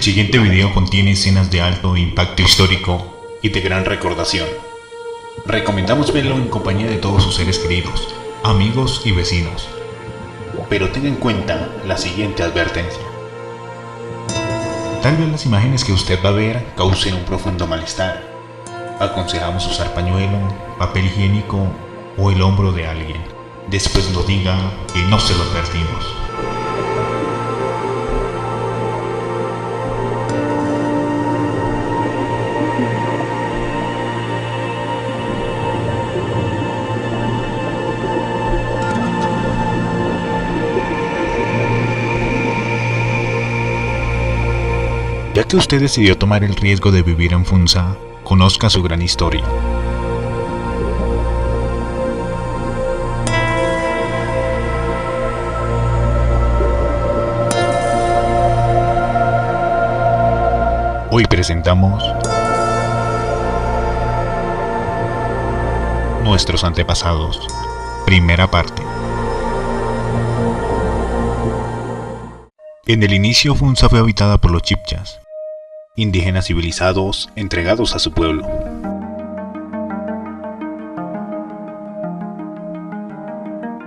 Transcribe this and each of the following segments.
El siguiente video contiene escenas de alto impacto histórico y de gran recordación. Recomendamos verlo en compañía de todos sus seres queridos, amigos y vecinos. Pero tenga en cuenta la siguiente advertencia. Tal vez las imágenes que usted va a ver causen un profundo malestar. Aconsejamos usar pañuelo, papel higiénico o el hombro de alguien. Después nos diga que no se lo advertimos. Ya que usted decidió tomar el riesgo de vivir en Funza, conozca su gran historia. Hoy presentamos Nuestros antepasados, primera parte. En el inicio Funza fue habitada por los chibchas, indígenas civilizados entregados a su pueblo.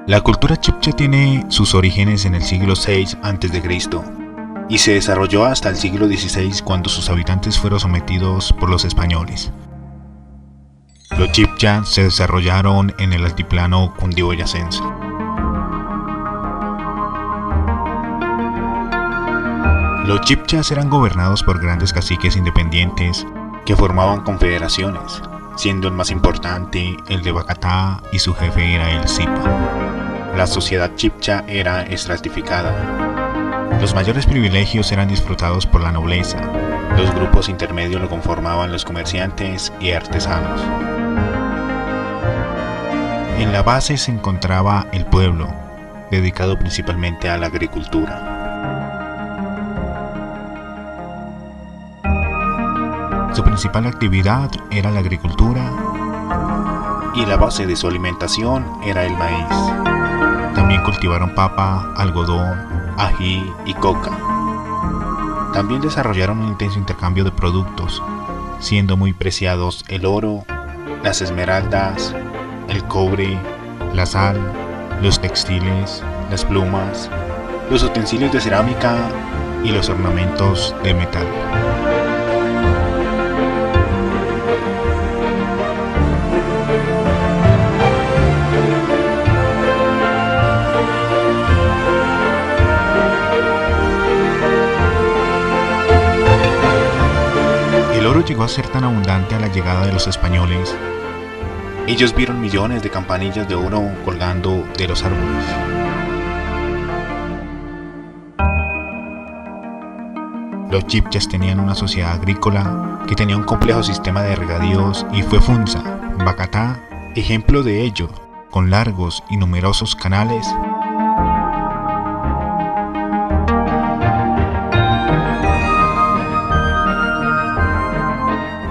La cultura chibcha tiene sus orígenes en el siglo VI a.C. y se desarrolló hasta el siglo XVI, cuando sus habitantes fueron sometidos por los españoles. Los chibchas se desarrollaron en el altiplano cundiboyacense. Los chibchas eran gobernados por grandes caciques independientes que formaban confederaciones, siendo el más importante el de Bacatá y su jefe era el Zipa. La sociedad chibcha era estratificada. Los mayores privilegios eran disfrutados por la nobleza. Los grupos intermedios lo conformaban los comerciantes y artesanos. En la base se encontraba el pueblo, dedicado principalmente a la agricultura. Su principal actividad era la agricultura y la base de su alimentación era el maíz. También cultivaron papa, algodón, ají y coca. También desarrollaron un intenso intercambio de productos, siendo muy preciados el oro, las esmeraldas, el cobre, la sal, los textiles, las plumas, los utensilios de cerámica y los ornamentos de metal. El oro llegó a ser tan abundante a la llegada de los españoles. Ellos vieron millones de campanillas de oro colgando de los árboles. Los chibchas tenían una sociedad agrícola que tenía un complejo sistema de regadíos, y fue Funza, Bacatá, ejemplo de ello, con largos y numerosos canales.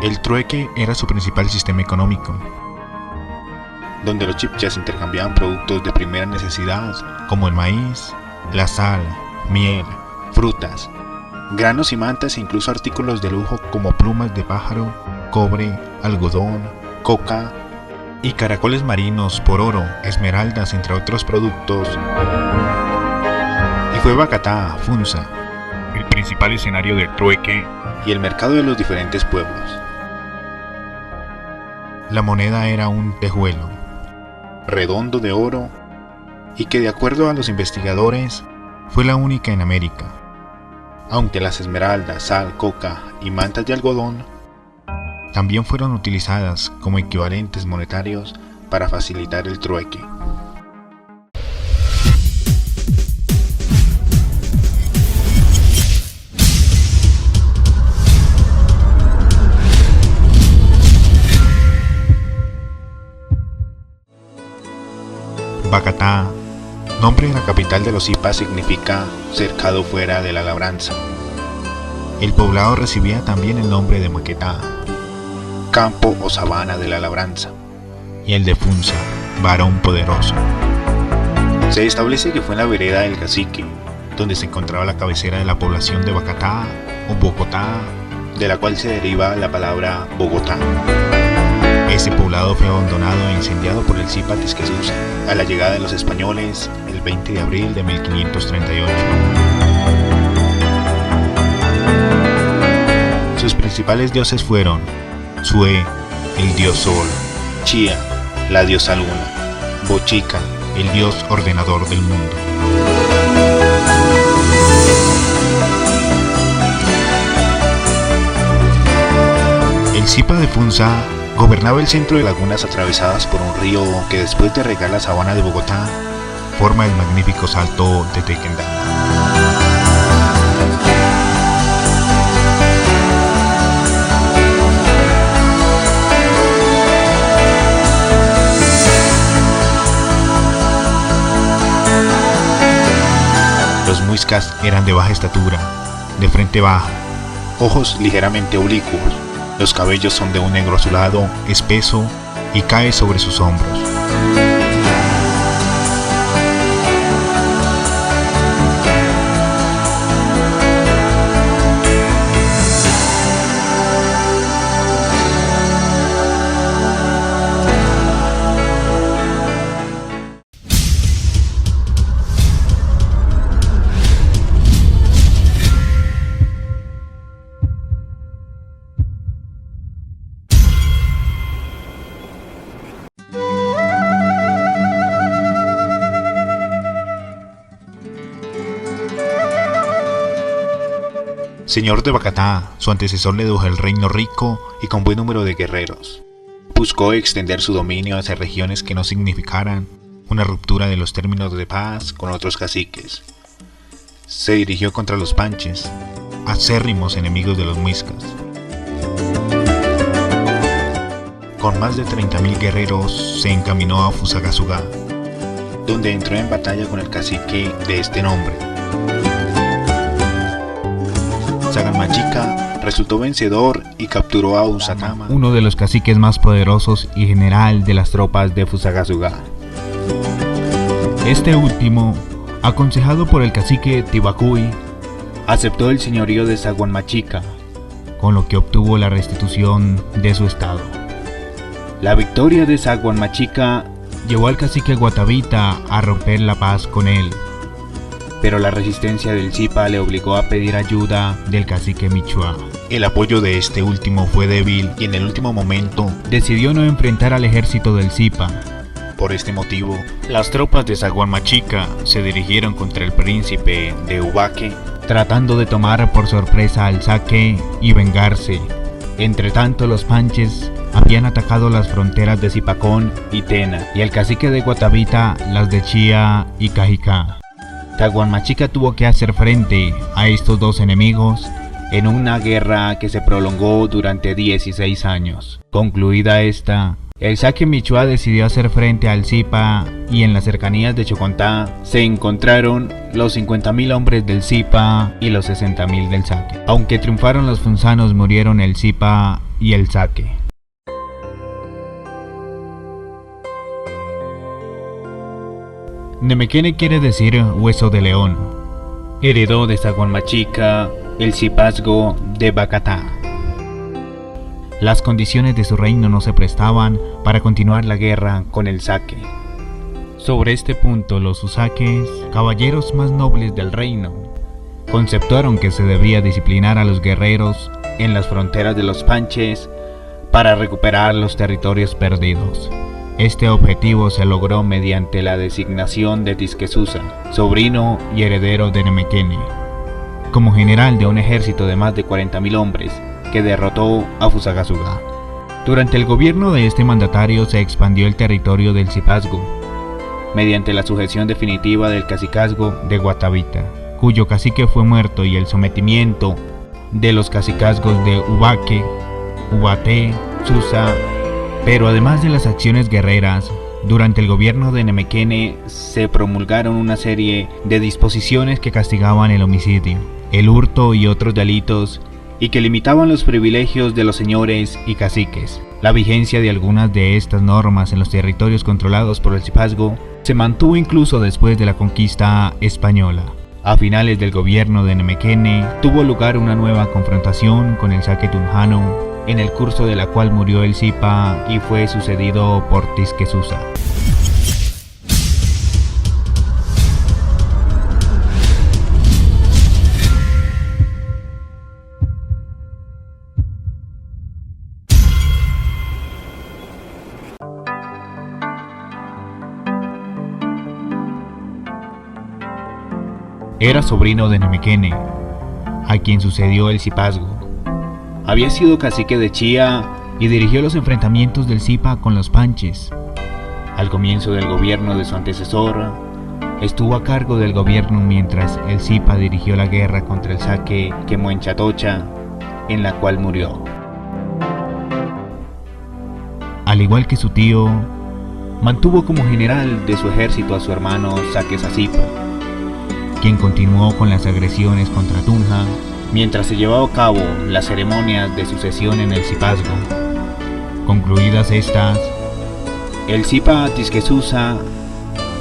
El trueque era su principal sistema económico, donde los chibchas intercambiaban productos de primera necesidad, como el maíz, la sal, miel, frutas, granos y mantas, e incluso artículos de lujo como plumas de pájaro, cobre, algodón, coca y caracoles marinos por oro, esmeraldas, entre otros productos. Y fue Bacatá, Funza, el principal escenario del trueque y el mercado de los diferentes pueblos. La moneda era un tejuelo redondo de oro, y que, de acuerdo a los investigadores, fue la única en América, aunque las esmeraldas, sal, coca y mantas de algodón también fueron utilizadas como equivalentes monetarios para facilitar el trueque. Bacatá, nombre de la capital de los Zipa, significa cercado fuera de la labranza. El poblado recibía también el nombre de Maquetá, campo o sabana de la labranza, y el de Funza, varón poderoso. Se establece que fue en la vereda del Cacique, donde se encontraba la cabecera de la población de Bacatá o Bogotá, de la cual se deriva la palabra Bogotá. Este poblado fue abandonado e incendiado por el Zipa Tisquesusa a la llegada de los españoles el 20 de abril de 1538. Sus principales dioses fueron Sué, el dios sol; Chía, la diosa luna; Bochica, el dios ordenador del mundo. El Zipa de Funza gobernaba el centro de lagunas atravesadas por un río que, después de regar la sabana de Bogotá, forma el magnífico salto de Tequendama. Los muiscas eran de baja estatura, de frente baja, ojos ligeramente oblicuos. Los cabellos son de un negro azulado, espeso, y cae sobre sus hombros. Señor de Bacatá, su antecesor le dejó el reino rico y con buen número de guerreros. Buscó extender su dominio hacia regiones que no significaran una ruptura de los términos de paz con otros caciques. Se dirigió contra los panches, acérrimos enemigos de los muiscas. Con más de 30.000 guerreros se encaminó a Fusagasugá, donde entró en batalla con el cacique de este nombre. Sagan-Machica resultó vencedor y capturó a Usatama, uno de los caciques más poderosos y general de las tropas de Fusagasugá. Este último, aconsejado por el cacique Tibacuy, aceptó el señorío de Saguanmachica, con lo que obtuvo la restitución de su estado. La victoria de Saguanmachica llevó al cacique Guatavita a romper la paz con él, pero la resistencia del Zipa le obligó a pedir ayuda del cacique Michua. El apoyo de este último fue débil y en el último momento decidió no enfrentar al ejército del Zipa. Por este motivo, las tropas de Saguanmachica se dirigieron contra el príncipe de Ubaque, tratando de tomar por sorpresa al Saque y vengarse. Entretanto, los panches habían atacado las fronteras de Zipacón y Tena, y el cacique de Guatavita las de Chía y Cajicá. Saguanmachica tuvo que hacer frente a estos dos enemigos en una guerra que se prolongó durante 16 años. Concluida esta, el Saque Michua decidió hacer frente al Zipa y en las cercanías de Chocontá se encontraron los 50.000 hombres del Zipa y los 60.000 del Saque. Aunque triunfaron los funzanos, murieron el Zipa y el Saque. Nemequene quiere decir hueso de león. Heredó de Saguanmachica el Zipazgo de Bacatá. Las condiciones de su reino no se prestaban para continuar la guerra con el Saque. Sobre este punto, los usaques, caballeros más nobles del reino, conceptuaron que se debía disciplinar a los guerreros en las fronteras de los panches para recuperar los territorios perdidos. Este objetivo se logró mediante la designación de Tisquesusa, sobrino y heredero de Nemequene, como general de un ejército de más de 40.000 hombres que derrotó a Fusagasugá. Durante el gobierno de este mandatario se expandió el territorio del Zipazgo, mediante la sujeción definitiva del cacicazgo de Guatavita, cuyo cacique fue muerto, y el sometimiento de los cacicazgos de Ubaque, Ubaté, Susa. Pero además de las acciones guerreras, durante el gobierno de Nemequene se promulgaron una serie de disposiciones que castigaban el homicidio, el hurto y otros delitos, y que limitaban los privilegios de los señores y caciques. La vigencia de algunas de estas normas en los territorios controlados por el Zipazgo se mantuvo incluso después de la conquista española. A finales del gobierno de Nemequene tuvo lugar una nueva confrontación con el saque tunjano, en el curso de la cual murió el Zipa y fue sucedido por Tisquesusa. Era sobrino de Nemequene, a quien sucedió el Zipazgo. Había sido cacique de Chía y dirigió los enfrentamientos del Zipa con los Panches. Al comienzo del gobierno de su antecesor, estuvo a cargo del gobierno mientras el Zipa dirigió la guerra contra el saque Quemuenchatocha, en la cual murió. Al igual que su tío, mantuvo como general de su ejército a su hermano Saque Sazipa, quien continuó con las agresiones contra Tunja mientras se llevaba a cabo las ceremonias de sucesión en el Zipazgo. Concluidas estas, el Zipa Tisquesusa,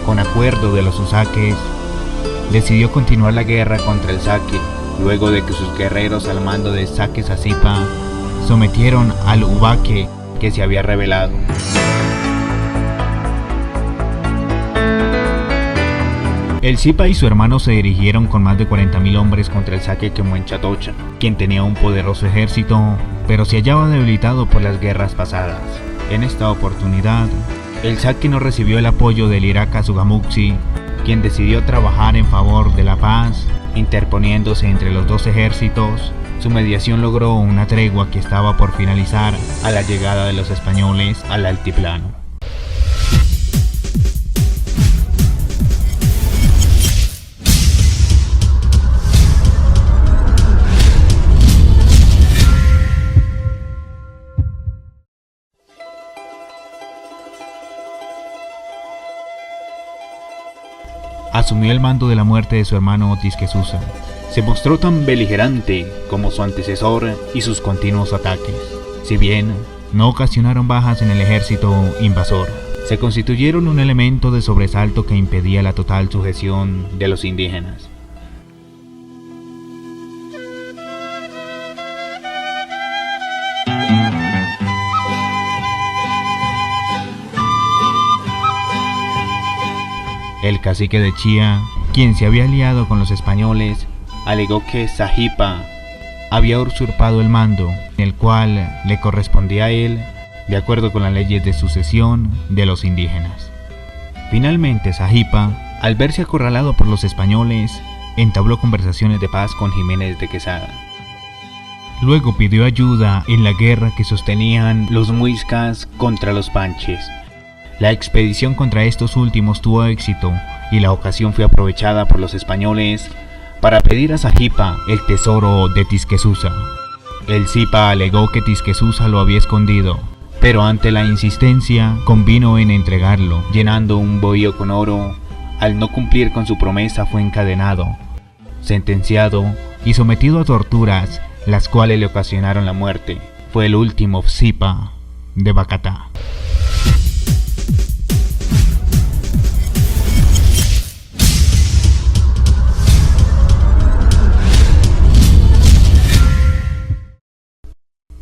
con acuerdo de los usaques, decidió continuar la guerra contra el saque, luego de que sus guerreros al mando de Saque Sazipa sometieron al ubaque que se había rebelado. El Zipa y su hermano se dirigieron con más de 40.000 hombres contra el saque Quemuenchatocha, quien tenía un poderoso ejército, pero se hallaba debilitado por las guerras pasadas. En esta oportunidad, el saque no recibió el apoyo del Iraca Sugamuxi, quien decidió trabajar en favor de la paz, interponiéndose entre los dos ejércitos. Su mediación logró una tregua que estaba por finalizar a la llegada de los españoles al altiplano. Asumió el mando de la muerte de su hermano Tisquesusa. Se mostró tan beligerante como su antecesor y sus continuos ataques. Si bien no ocasionaron bajas en el ejército invasor, se constituyeron un elemento de sobresalto que impedía la total sujeción de los indígenas. El cacique de Chía, quien se había aliado con los españoles, alegó que Sazipa había usurpado el mando, el cual le correspondía a él, de acuerdo con las leyes de sucesión de los indígenas. Finalmente, Sazipa, al verse acorralado por los españoles, entabló conversaciones de paz con Jiménez de Quesada. Luego pidió ayuda en la guerra que sostenían los muiscas contra los panches. La expedición contra estos últimos tuvo éxito y la ocasión fue aprovechada por los españoles para pedir a Sazipa el tesoro de Tisquesusa. El Zipa alegó que Tisquesusa lo había escondido, pero ante la insistencia convino en entregarlo, llenando un bohío con oro. Al no cumplir con su promesa fue encadenado, sentenciado y sometido a torturas, las cuales le ocasionaron la muerte. Fue el último Zipa de Bacatá.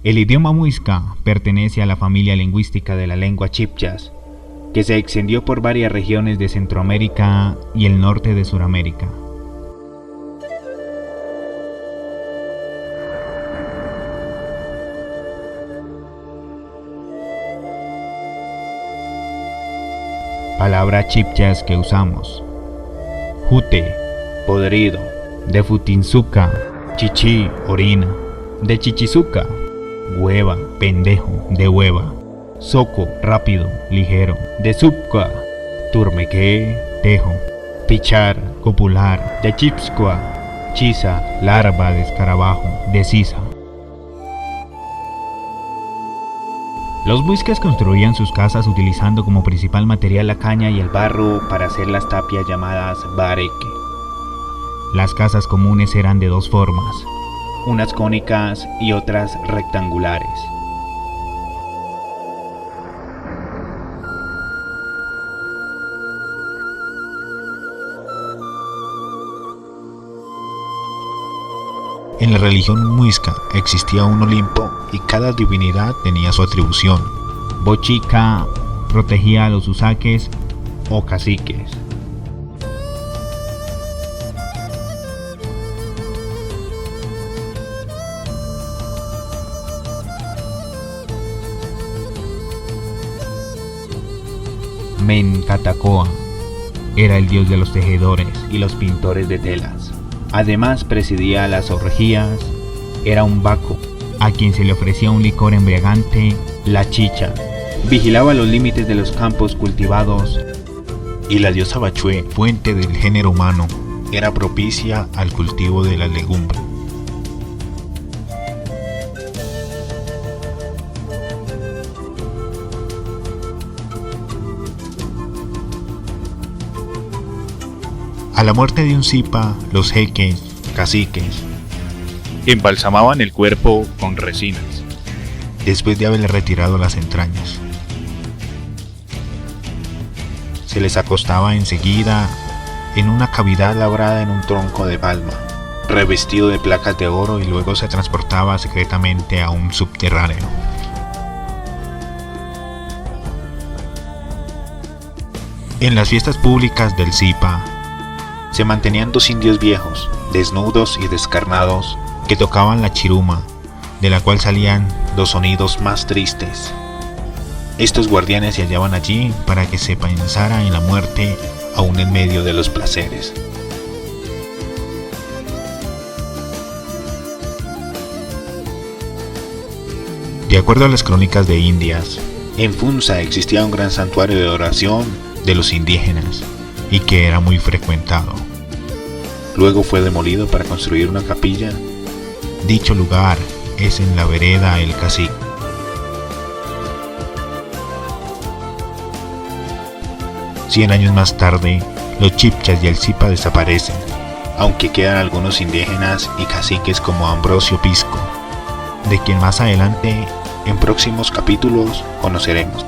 El idioma muisca pertenece a la familia lingüística de la lengua chipchas, que se extendió por varias regiones de Centroamérica y el norte de Suramérica. Palabra chipchas que usamos: jute, podrido; de futinzuca, chichi, orina; de chichizuca, hueva, pendejo, de hueva; soco, rápido, ligero; de subca, turmeque, tejo; pichar, copular; de chipscua, chisa, larva de escarabajo; de sisa. Los muiscas construían sus casas utilizando como principal material la caña y el barro para hacer las tapias llamadas bareque. Las casas comunes eran de dos formas, unas cónicas y otras rectangulares. En la religión muisca existía un Olimpo y cada divinidad tenía su atribución. Bochica protegía a los usaques o caciques. Mencatacoa era el dios de los tejedores y los pintores de telas. Además presidía las orgías, era un baco, a quien se le ofrecía un licor embriagante, la chicha. Vigilaba los límites de los campos cultivados. Y la diosa Bachue, fuente del género humano, era propicia al cultivo de las legumbres. A la muerte de un Zipa, los jeques, caciques, embalsamaban el cuerpo con resinas. Después de haberle retirado las entrañas, se les acostaba enseguida en una cavidad labrada en un tronco de palma, revestido de placas de oro, y luego se transportaba secretamente a un subterráneo. En las fiestas públicas del Zipa se mantenían dos indios viejos, desnudos y descarnados, que tocaban la chiruma, de la cual salían los sonidos más tristes. Estos guardianes se hallaban allí para que se pensara en la muerte, aún en medio de los placeres. De acuerdo a las crónicas de Indias, en Funza existía un gran santuario de oración de los indígenas y que era muy frecuentado. Luego fue demolido para construir una capilla. Dicho lugar es en la vereda El Cacique. 100 años más tarde, los chipchas y el Zipa desaparecen, aunque quedan algunos indígenas y caciques como Ambrosio Pisco, de quien más adelante, en próximos capítulos, conoceremos.